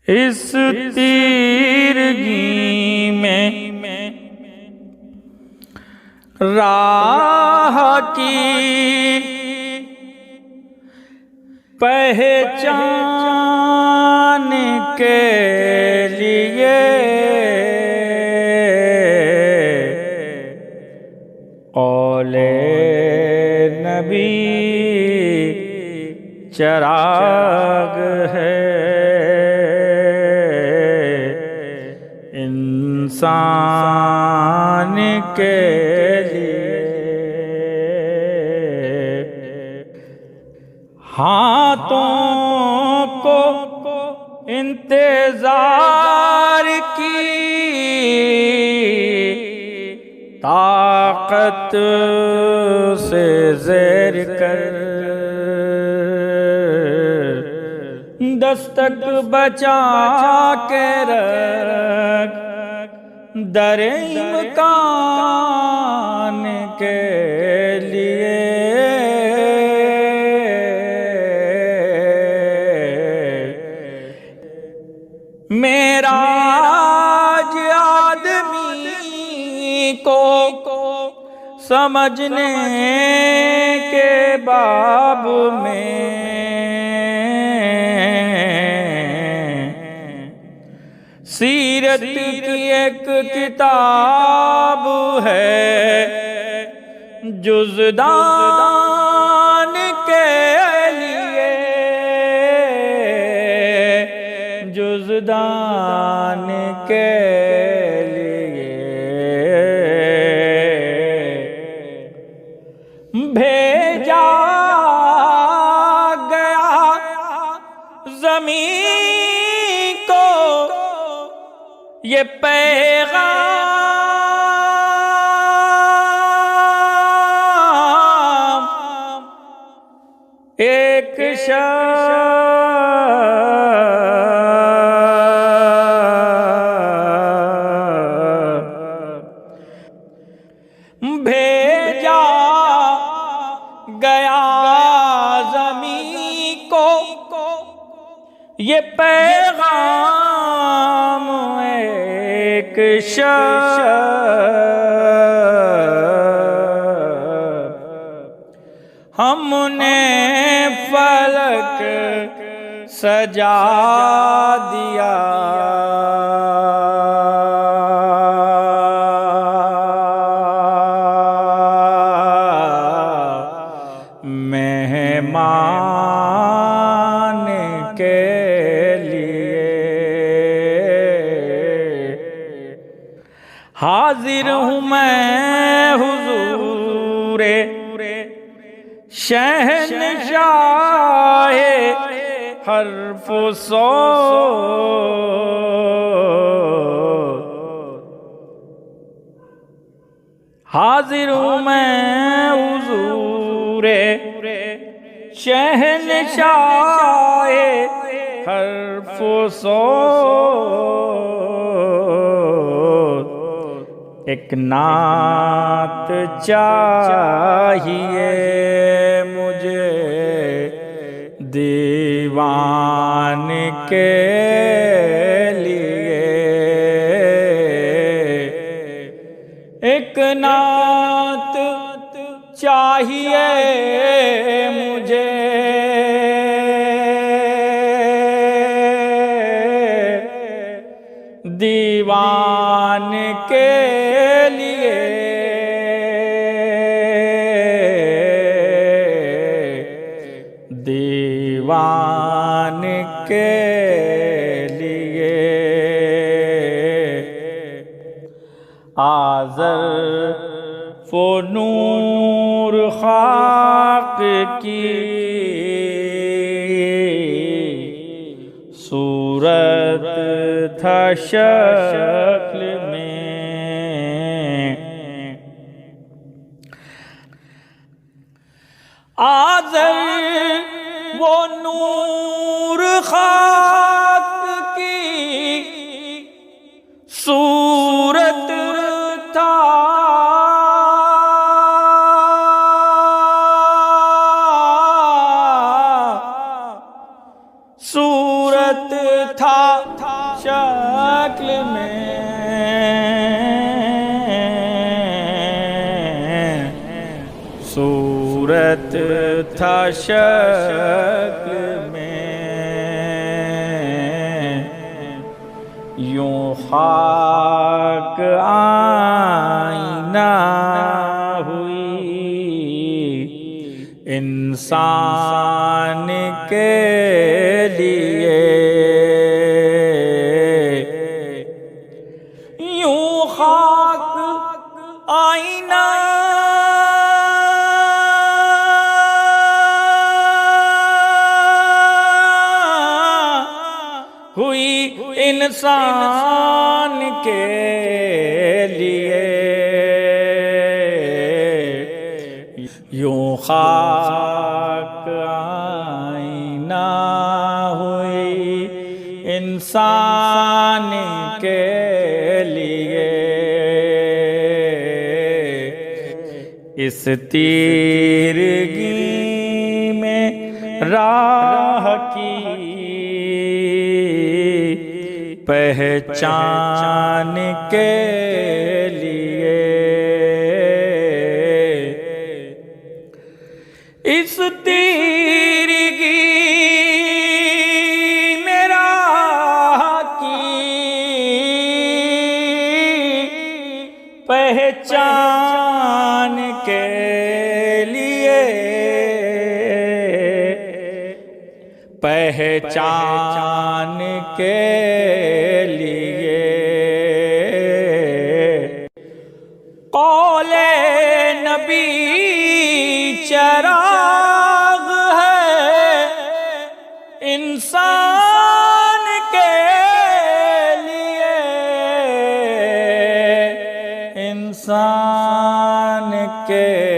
اس تیرگی میں راہ کی پہچان کے لیے قول نبی چراغ ہے، انسان کے لیے ہاتھوں کو انتظار کی طاقت سے زیر کر دستک بچا کے رکھ در امکان کے لیے معراج آدمی کو سمجھنے کے باب میں سیرت کی ایک کتاب ہے، جزدان کے لیے، جزدان کے لیے بھیجا گیا زمین کو یہ پیغام، ایک بھیجا گیا زمین کو یہ پیغام، ایک ہم نے فلک سجا دیا، مہمان کے لیے حاضر ہوں میں حضور شہنشاہ حرف و صوت، حاضر ہوں میں حضور شہنشاہ حرف و صوت، ایک نعت چاہیے مجھے دیوان کے لیے، ایک نعت چاہیے مجھے دیوان کے لیے، دیوان کے لیے آذر و نور خاک کی صورت تھا شکل میں، آذر وہ نور خاک کی صورت تھا، صورت تھا شکل میں صورت تھا شکل میں یوں خاک آئینہ ہوئی انسان کے لیے یوں خاک آئینہ ہوئی انسان کے لیے یوں خاک آئینہ ہوئی انسان کے لیے اس تیرگی میں راہ کی پہچان کے لیے اس تیرگی میں راہ کی پہچان کے لیے پہچان کے لیے قول نبی چراغ ہے انسان کے لیے انسان کے